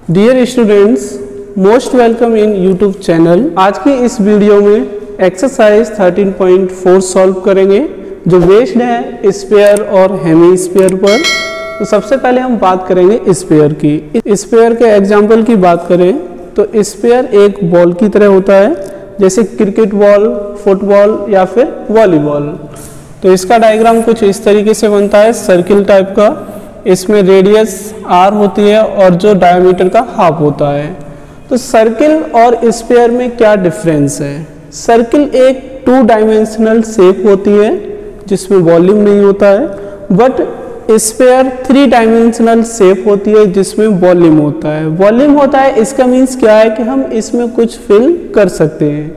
Dear students, most welcome in YouTube channel. आज की इस वीडियो में एक्सरसाइज 13.4 सॉल्व करेंगे जो बेस्ड है स्फीयर और हेमी स्फीयर पर। तो सबसे पहले हम बात करेंगे स्फीयर की। स्फीयर के एग्जाम्पल की बात करें तो स्फीयर एक बॉल की तरह होता है, जैसे क्रिकेट बॉल, फुटबॉल या फिर वॉलीबॉल। तो इसका डायग्राम कुछ इस तरीके से बनता है, सर्किल टाइप का। इसमें रेडियस r होती है और जो डायमीटर का हाफ होता है। तो सर्किल और स्फीयर में क्या डिफरेंस है? सर्किल एक 2 डायमेंशनल शेप होती है जिसमें वॉल्यूम नहीं होता है, बट स्फीयर 3 डायमेंशनल शेप होती है जिसमें वॉल्यूम होता है। वॉल्यूम होता है इसका मीन्स क्या है कि हम इसमें कुछ फिल कर सकते हैं।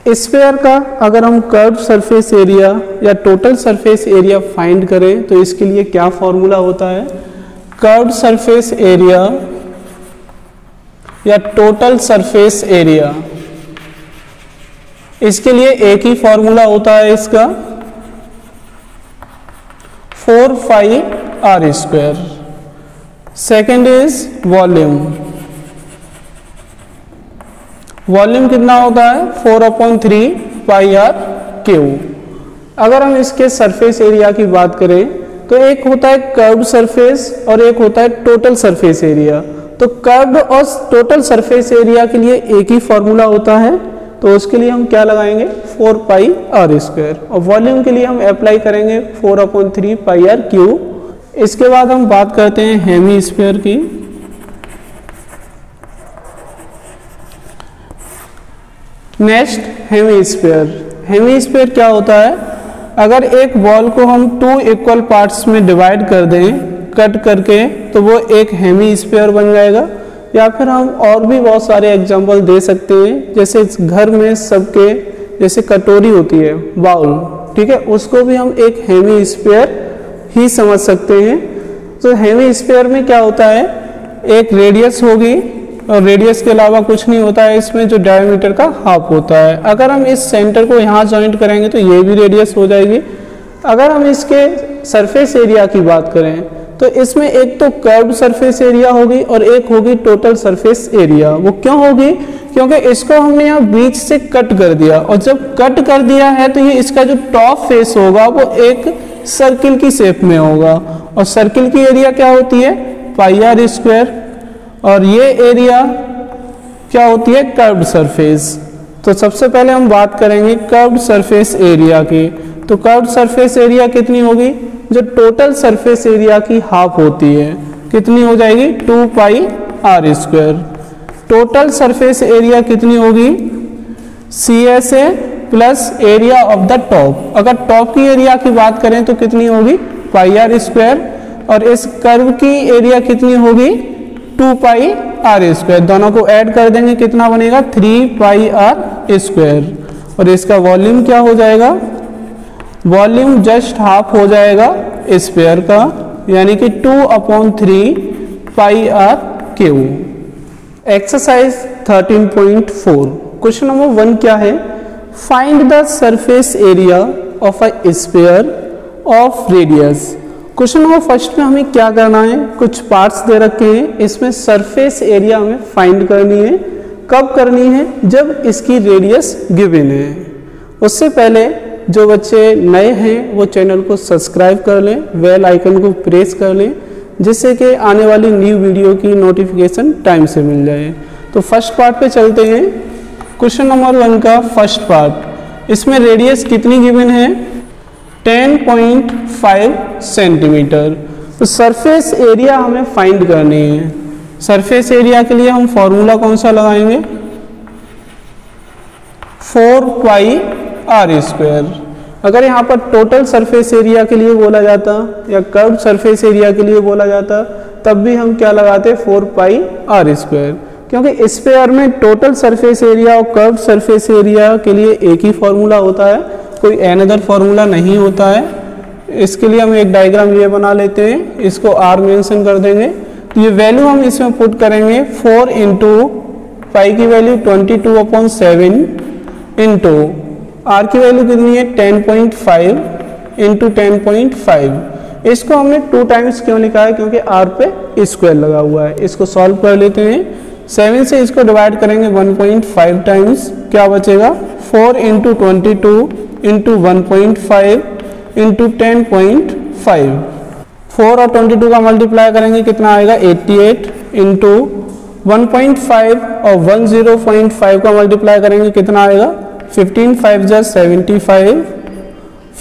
स्फीयर का अगर हम कर्व सरफेस एरिया या टोटल सरफेस एरिया फाइंड करें तो इसके लिए क्या फॉर्मूला होता है? कर्व सरफेस एरिया या टोटल सरफेस एरिया, इसके लिए एक ही फॉर्मूला होता है इसका, 4 पाई r square. Second is volume. Volume कितना होता है? 4/3 पाई r क्यू। अगर हम इसके सरफेस एरिया की बात करें तो एक होता है कर्व सरफेस और एक होता है टोटल सरफेस एरिया। तो कर्व और टोटल सरफेस एरिया के लिए एक ही फॉर्मूला होता है, तो उसके लिए हम क्या लगाएंगे? 4 पाई r स्क्वायर। और वॉल्यूम के लिए हम अप्लाई करेंगे 4/3 पाई r क्यू। इसके बाद हम बात करते हैं हेमी स्फीयर की। Next hemisphere. Hemisphere क्या होता है? अगर एक बॉल को हम 2 इक्वल पार्ट्स में डिवाइड कर दें कट करके तो वो एक हेमी स्फीयर बन जाएगा। या फिर हम और भी बहुत सारे एग्जांपल दे सकते हैं, जैसे घर में सबके जैसे कटोरी होती है, बाउल, ठीक है, उसको भी हम एक हेमी स्फीयर ही समझ सकते हैं। तो हेमी स्फीयर में क्या होता है? एक रेडियस होगी और रेडियस के अलावा कुछ नहीं होता है इसमें, जो डायमीटर का हाफ होता है। अगर हम इस सेंटर को यहाँ ज्वाइंट करेंगे तो ये भी रेडियस हो जाएगी। अगर हम इसके सरफेस एरिया की बात करें तो इसमें एक तो कर्व सरफेस एरिया होगी और एक होगी टोटल सरफेस एरिया। वो क्यों होगी? क्योंकि इसको हमने यहाँ बीच से कट कर दिया, और जब कट कर दिया है तो ये इसका जो टॉप फेस होगा वो एक सर्किल की शेप में होगा। और सर्किल की एरिया क्या होती है? पाई r स्क्वायर। और ये एरिया क्या होती है? Curved surface. तो सबसे पहले हम बात करेंगे कर्व्ड सरफेस एरिया की। तो कर्व्ड सरफेस एरिया कितनी होगी? जो टोटल सरफेस एरिया की हाफ होती है, कितनी हो जाएगी? 2 पाई r square. Total surface area कितनी होगी? CSA plus area of the top. अगर टॉप की एरिया की बात करें तो कितनी होगी? पाई r स्क्वायर। और इस कर्व की एरिया कितनी होगी? 2 पाई r स्क्वायर। दोनों को ऐड कर देंगे, कितना बनेगा? 3 पाई r स्क्वायर। और इसका वॉल्यूम क्या हो जाएगा? वॉल्यूम जस्ट हाफ हो जाएगा स्फीयर का, यानी कि 2/3 पाई r Q. Exercise 13.4 question number 1 क्या है? Find the surface area of a sphere of radius. Question number first में हमें क्या करना है? कुछ पार्ट्स दे रखे हैं, इसमें सरफेस एरिया हमें फाइंड करनी है। कब करनी है? जब इसकी रेडियस गिवन है। उससे पहले जो बच्चे नए हैं वो चैनल को सब्सक्राइब कर लें, बेल आइकन को प्रेस कर लें, जिससे कि आने वाली न्यू वीडियो की नोटिफिकेशन टाइम से मिल जाए। तो फर्स्ट पार्ट पे चलते हैं। क्वेश्चन नंबर 1 का फर्स्ट पार्ट, इसमें रेडियस कितनी गिवन है? 10.5 सेंटीमीटर। तो सरफेस एरिया हमें फाइंड करनी है। सरफेस एरिया के लिए हम फॉर्मूला कौन सा लगाएंगे? 4 पाई r स्क्वायर। अगर यहाँ पर टोटल सरफेस एरिया के लिए बोला जाता या कर्व सरफेस एरिया के लिए बोला जाता तब भी हम क्या लगाते? 4 पाई r स्क्वायर। क्योंकि स्फीयर में टोटल सरफेस एरिया और कर्व सरफेस एरिया के लिए एक ही फॉर्मूला होता है, कोई अनदर फॉर्मूला नहीं होता है। इसके लिए हम एक डायग्राम ये बना लेते हैं, इसको r मेंशन कर देंगे। तो ये वैल्यू हम इसमें पुट करेंगे, 4 इंटू पाई की वैल्यू 22/7 इंटू r की वैल्यू कितनी है? 10.5 इंटू 10.5 इसको हमने 2 टाइम्स क्यों लिखा है, क्योंकि r पे स्क्वायर लगा हुआ है। इसको सॉल्व कर लेते हैं। 7 से इसको डिवाइड करेंगे 1.5 टाइम्स, क्या बचेगा 4 इंटू 22 इंटू 1.5 इंटू 10.5। 4 और 22 का मल्टीप्लाई करेंगे कितना आएगा 88 इंटू 1.5 और 10.5 का मल्टीप्लाई करेंगे कितना आएगा 15 5 जा 75,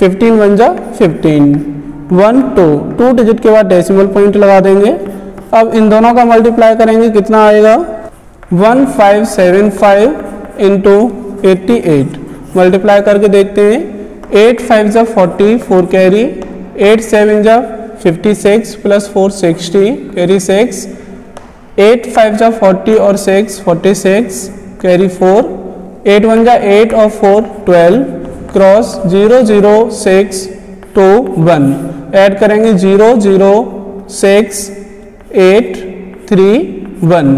15 1 जा 15, 1 2 डिजिट के बाद डेसिमल पॉइंट लगा देंगे। अब इन दोनों का मल्टीप्लाई करेंगे कितना आएगा 1575 इंटू 88। मल्टीप्लाई करके देखते हैं 8 5 जा 40, 4 कैरी, 8 7 जा 56 प्लस 4 60 कैरी 6, 8 5 जा 40 और 6 46 कैरी 4, 8 1 जा 8 और 4 12 क्रॉस 0 0 6 2 1। ऐड करेंगे 0 0 6 8 3 1,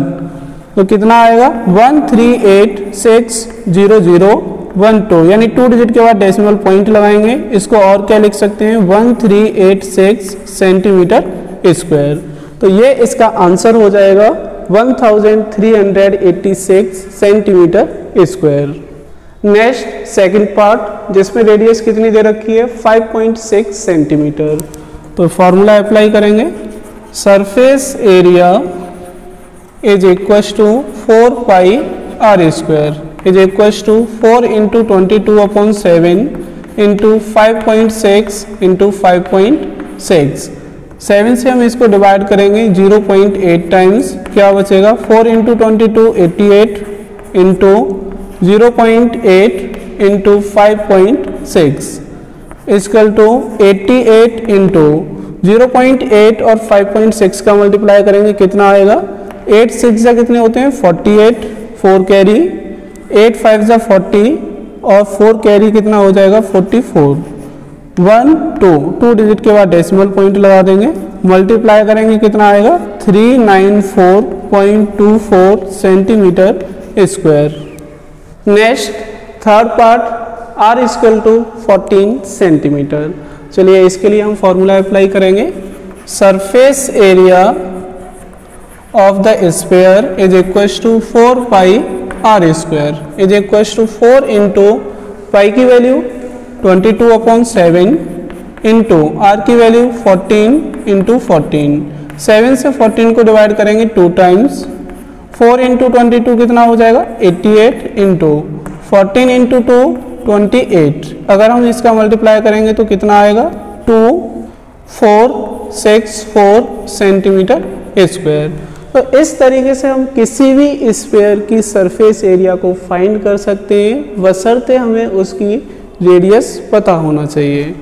तो कितना आएगा 13860012, यानी 2 डिजिट के बाद डेसिमल पॉइंट लगाएंगे। इसको और क्या लिख सकते हैं 1386 सेंटीमीटर स्क्वायर। तो ये इसका आंसर हो जाएगा 1386 centimetre square. Next second part, जिसमें रेडियस कितनी दे रखी है 5.6 सेंटीमीटर। तो फॉर्मूला अप्लाई करेंगे, surface area is equal to 4 pi R square is equal to 4 into 22/7 into 5.6 into 5.6। 7 से हम इसको डिवाइड करेंगे 0.8 टाइम्स, क्या बचेगा 4 into 22 88 into 0.8 into 5.6 equal to 88 into 0.8 और 5.6 का मल्टीप्लाई करेंगे कितना आएगा 8 6 जा कितने होते हैं 48, 4 कैरी, 8 5 जा 40 और 4 कैरी कितना हो जाएगा 44, 1 2 डिजिट के बाद डेसिमल पॉइंट लगा देंगे। मल्टीप्लाई करेंगे कितना आएगा 394.24 centimetre square. Next third part r equal to 14 centimetre. चलिए इसके लिए हम फॉर्मूला अप्लाई करेंगे, surface area of the sphere is equal to 4 pi R square is equal to 4 into pi की वैल्यू 22/7 इंटू आर की वैल्यू 14 इंटू 14। 7 से 14 को divide करेंगे 2 टाइम्स, 4 इंटू 22 कितना हो जाएगा 88 इंटू 14 इंटू 2 28। अगर हम इसका मल्टीप्लाई करेंगे तो कितना आएगा 2464 सेंटीमीटर स्क्वायर। तो इस तरीके से हम किसी भी स्फीयर की सरफेस एरिया को फाइंड कर सकते हैं, बशर्ते हमें उसकी रेडियस पता होना चाहिए।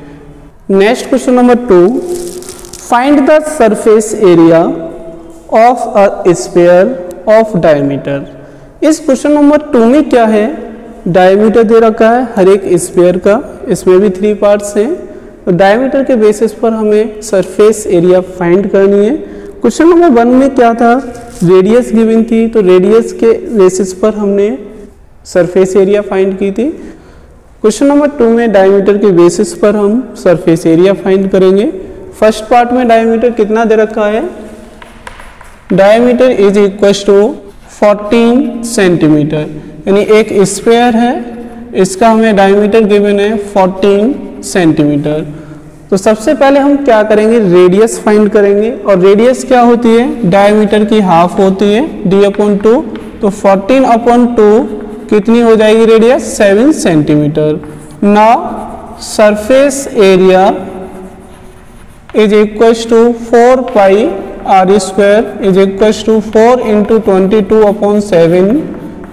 Next question number 2, find the surface area of a sphere of diameter. इस क्वेश्चन नंबर 2 में क्या है, डायमीटर दे रखा है हर एक स्फीयर का, इसमें भी 3 पार्ट्स हैं। तो डायमीटर के बेसिस पर हमें सरफेस एरिया फाइंड करनी है। क्वेश्चन नंबर 1 में क्या था, रेडियस गिवन थी, तो रेडियस के बेसिस पर हमने सरफेस एरिया फाइंड की थी। क्वेश्चन नंबर 2 में डायमीटर के बेसिस पर हम सरफेस एरिया फाइंड करेंगे। फर्स्ट पार्ट में डायमीटर कितना दे रखा है, diameter is equal to 14 centimetre, यानी एक स्फीयर है, इसका हमें डायमीटर गिवन है 14 सेंटीमीटर। तो सबसे पहले हम क्या करेंगे, रेडियस फाइंड करेंगे, और रेडियस क्या होती है डायमीटर की हाफ होती है d/2। तो 14/2 कितनी हो जाएगी radius 7 centimetre. Now surface area is equal to 4 pi R square is equal to 4 into 22/7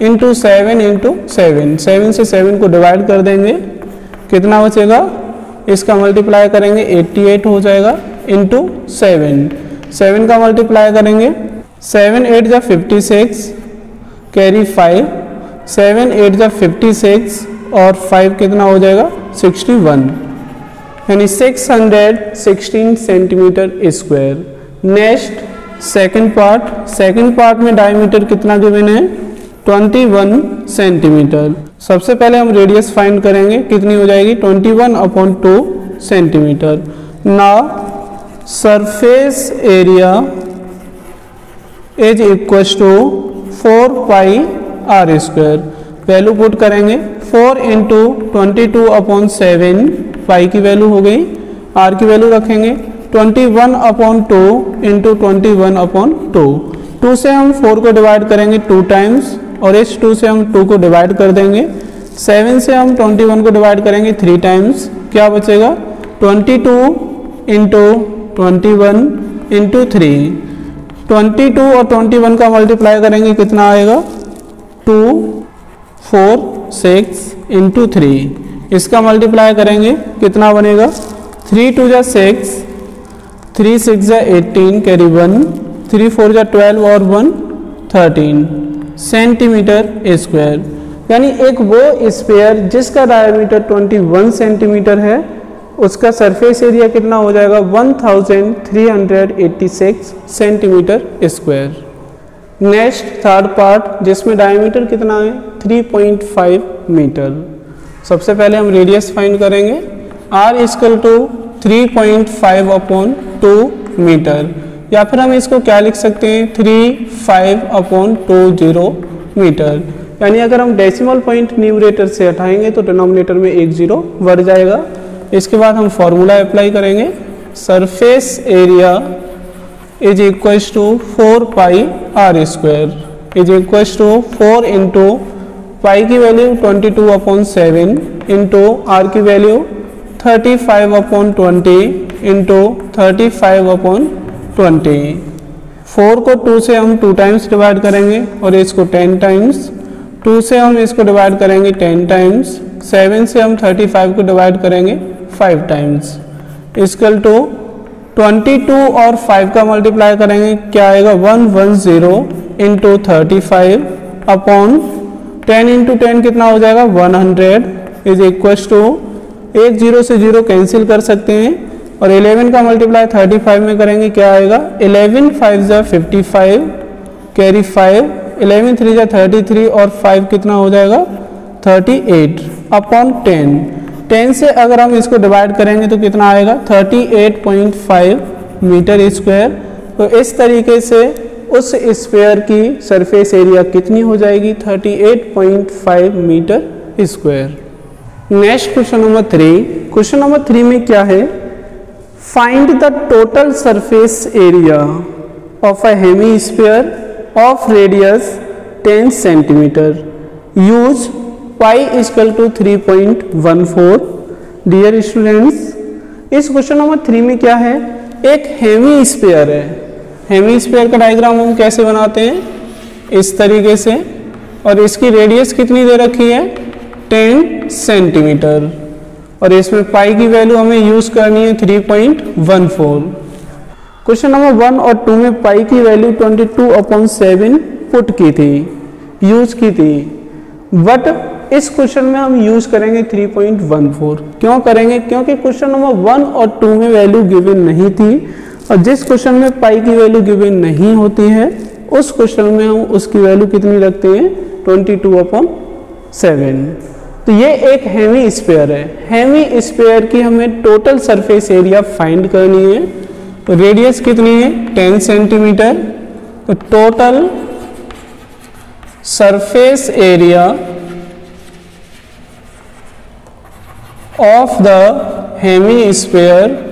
into 7 into 7। 7 से 7 को डिवाइड कर देंगे, कितना बचेगा, इसका मल्टीप्लाई करेंगे 88 हो जाएगा इंटू 7 का मल्टीप्लाई करेंगे 7 8 जा 56 कैरी 5, 7 8 जा 56 और 5 कितना हो जाएगा 61, यानी 616 centimetre square. Next second part में डायमीटर कितना गिवन है 21 सेंटीमीटर। सबसे पहले हम रेडियस फाइंड करेंगे, कितनी हो जाएगी 21/2 centimetre. Now surface area is equal to 4 pi R square. Value put करेंगे 4 इंटू 22/7, पाई की वैल्यू हो गई, आर की वैल्यू रखेंगे 21/2 इंटू 21/2। 2 से हम 4 को डिवाइड करेंगे 2 टाइम्स और इस 2 से हम 2 को डिवाइड कर देंगे। 7 से हम 21 को डिवाइड करेंगे 3 टाइम्स, क्या बचेगा 22 इंटू 21 इंटू 3। 22 और 21 का मल्टीप्लाई करेंगे कितना आएगा 2 4 6 इंटू 3। इसका मल्टीप्लाई करेंगे कितना बनेगा 3 2 जा 6, 3 6 जा 18, कैरी 1, 3 4 जा 12 और 1 13 सेंटीमीटर स्क्वायर। यानी एक वो स्फीयर जिसका डायमीटर 21 सेंटीमीटर है उसका सरफेस एरिया कितना हो जाएगा 1386 centimetre square. Next third part जिसमें डायमीटर कितना है 3.5 मीटर। सबसे पहले हम रेडियस फाइंड करेंगे, r इक्वल टू 3.5/2 मीटर, या फिर हम इसको क्या लिख सकते हैं 35/20 मीटर। यानी अगर हम डेसिमल पॉइंट न्यूमरेटर से हटाएंगे तो डिनोमिनेटर में 1 0 बढ़ जाएगा। इसके बाद हम फॉर्मूला अप्लाई करेंगे, surface area is equal to 4 pi R square is equal to 4 into pi की वैल्यू 22/7 इंटू आर की वैल्यू 35/20 इंटू 35/20। 4 को 2 से हम 2 टाइम्स डिवाइड करेंगे और इसको 10 टाइम्स। 2 से हम इसको डिवाइड करेंगे 10 टाइम्स। 7 से हम 35 को डिवाइड करेंगे 5 टाइम्स। इक्वल टू 22 और 5 का मल्टीप्लाई करेंगे क्या आएगा 110 इंटू 35 अपॉन 10 इंटू 10 कितना हो जाएगा 100 इज इक्वल टू 1 0 से 0 कैंसिल कर सकते हैं और 11 का मल्टीप्लाई 35 में करेंगे क्या आएगा 11 5 जा 55, कैरी 5, 11 3 जा 33 और 5 कितना हो जाएगा 38 अपॉन 10 से अगर हम इसको डिवाइड करेंगे तो कितना आएगा 38.5 मीटर स्क्वायर। तो इस तरीके से उस स्फीयर की सरफेस एरिया कितनी हो जाएगी 38.5 metre square. Next question number 3। Question number 3 में क्या है, find the total surface area of a hemisphere of radius 10 centimetre use pi equal to 3.14। Dear students, इस क्वेश्चन नंबर 3 में क्या है, एक हेमीस्फीयर है। हेमीस्फीयर का डायग्राम हम कैसे बनाते हैं इस तरीके से, और इसकी रेडियस कितनी दे रखी है 10 सेंटीमीटर और इसमें पाई की वैल्यू हमें यूज करनी है 3.14। क्वेश्चन नंबर 1 और 2 में पाई की वैल्यू 22/7 पुट की थी, यूज की थी, बट इस क्वेश्चन में हम यूज करेंगे 3.14। क्यों करेंगे, क्योंकि क्वेश्चन नंबर 1 और 2 में वैल्यू गिवन नहीं थी और जिस क्वेश्चन में पाई की वैल्यू गिवन नहीं होती है उस क्वेश्चन में हम उसकी वैल्यू कितनी रखते हैं 22/7। तो ये एक हेमीस्फीयर है। हेमीस्फीयर की हमें टोटल सरफेस एरिया फाइंड करनी है। तो रेडियस कितनी है 10 सेंटीमीटर, तो total surface area of the hemisphere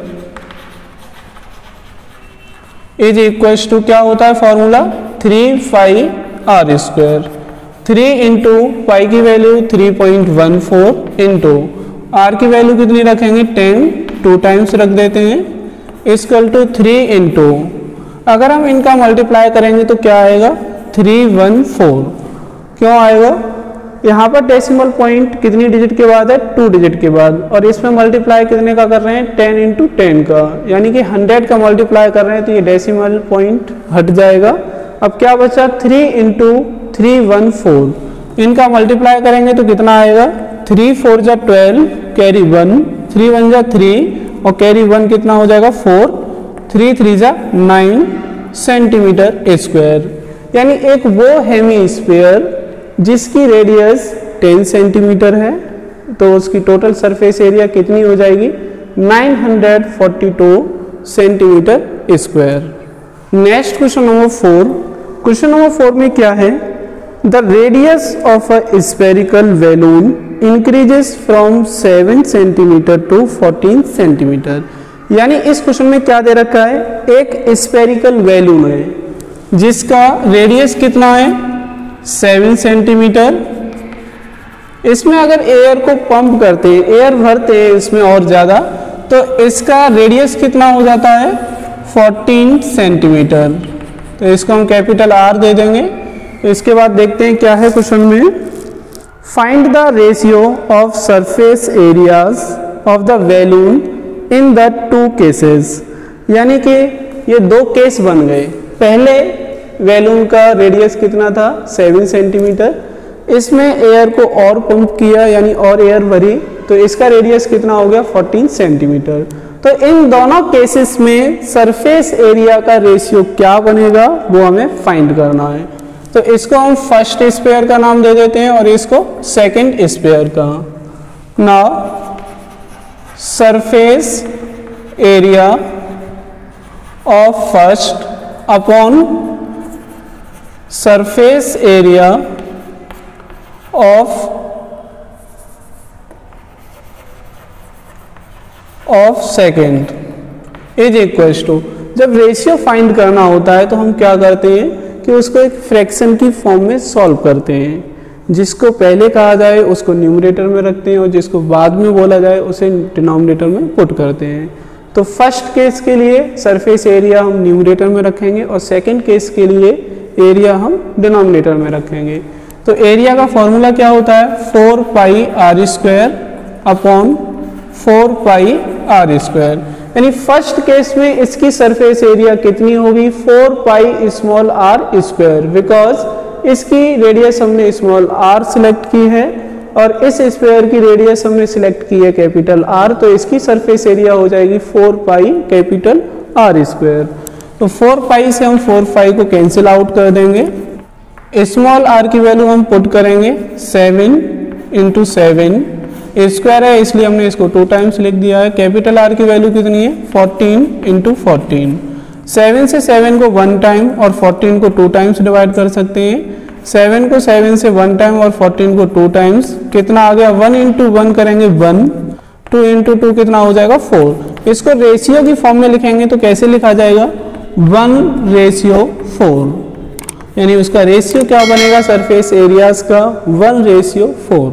is equal to क्या होता है formula 3 pi R square. 3 into pi की वैल्यू 3.14 इंटू आर की वैल्यू कितनी रखेंगे 10, 2 टाइम्स रख देते हैं, इक्वल टू 3 इंटू, अगर हम इनका मल्टीप्लाई करेंगे तो क्या आएगा 314। क्यों आएगा, यहाँ पर डेसिमल पॉइंट कितनी डिजिट के बाद है 2 डिजिट के बाद, और इसमें मल्टीप्लाई कितने का कर रहे हैं 10 इंटू 10 का, यानी कि 100 का मल्टीप्लाई कर रहे हैं तो ये डेसिमल पॉइंट हट जाएगा। अब क्या बचा 3 इंटू 314, इनका मल्टीप्लाई करेंगे तो कितना आएगा 3 4 जा 12, कैरी 1, 3 1 जा 3 और कैरी 1 कितना हो जाएगा 4, 3 3 जा 9 सेंटीमीटर स्क्वायर। यानी एक वो हेमीस्फीयर जिसकी रेडियस 10 सेंटीमीटर है तो उसकी टोटल सरफेस एरिया कितनी हो जाएगी 942 centimetre square. Next question number 4। Question number 4 में क्या है, the radius of a spherical balloon increases from 7 centimetre to 14 centimetre. यानी इस क्वेश्चन में क्या दे रखा है, एक स्फेरिकल बैलून है जिसका रेडियस कितना है 7 सेंटीमीटर। इसमें अगर एयर को पंप करते हैं, एयर भरते हैं इसमें और ज़्यादा, तो इसका रेडियस कितना हो जाता है 14 सेंटीमीटर। तो इसको हम कैपिटल R दे देंगे। तो इसके बाद देखते हैं क्या है क्वेश्चन में, find the ratio of surface areas of the balloon in the 2 cases. यानी कि ये 2 केस बन गए। पहले बैलून का रेडियस कितना था 7 सेंटीमीटर, इसमें एयर को और पंप किया यानी और एयर भरी, तो इसका रेडियस कितना हो गया 14 सेंटीमीटर। तो इन दोनों केसेस में सरफेस एरिया का रेशियो क्या बनेगा वो हमें फाइंड करना है। तो इसको हम फर्स्ट स्पेयर का नाम दे देते हैं और इसको सेकंड स्पेयर का। Now surface area of first upon surface area of second is equals to, जब रेशियो फाइंड करना होता है तो हम क्या करते हैं कि उसको एक फ्रैक्शन की फॉर्म में सॉल्व करते हैं। जिसको पहले कहा जाए उसको न्यूमरेटर में रखते हैं और जिसको बाद में बोला जाए उसे डिनोमिनेटर में पुट करते हैं। तो फर्स्ट केस के लिए सरफेस एरिया हम न्यूमरेटर में रखेंगे और सेकंड केस के लिए एरिया हम डिनोमिनेटर में रखेंगे। तो एरिया का फॉर्मूला क्या होता है 4 पाई r स्क्वायर अपॉन 4 पाई r स्क्वायर। यानी फर्स्ट केस में इसकी सरफेस एरिया कितनी होगी 4 pi small r square, because इसकी रेडियस हमने स्मॉल r सिलेक्ट की है और इस स्क्वायर की रेडियस हमने सिलेक्ट की है कैपिटल R, तो इसकी सरफेस एरिया हो जाएगी 4 पाई कैपिटल R स्क्वायर। तो 4 पाई से हम 4 पाई को कैंसिल आउट कर देंगे। स्मॉल r की वैल्यू हम पुट करेंगे 7 इंटू 7, स्क्वायर है इसलिए हमने इसको 2 टाइम्स लिख दिया है। कैपिटल R की वैल्यू कितनी है 14 इंटू 14। 7 से 7 को 1 टाइम और 14 को 2 टाइम्स डिवाइड कर सकते हैं। 7 को 7 से 1 टाइम और 14 को 2 टाइम्स, कितना आ गया 1 इंटू 1 करेंगे 1, 2 इंटू 2 कितना हो जाएगा 4। इसको रेशियो की फॉर्म में लिखेंगे तो कैसे लिखा जाएगा 1:4, यानी उसका रेशियो क्या बनेगा सरफेस एरियाज का 1:4।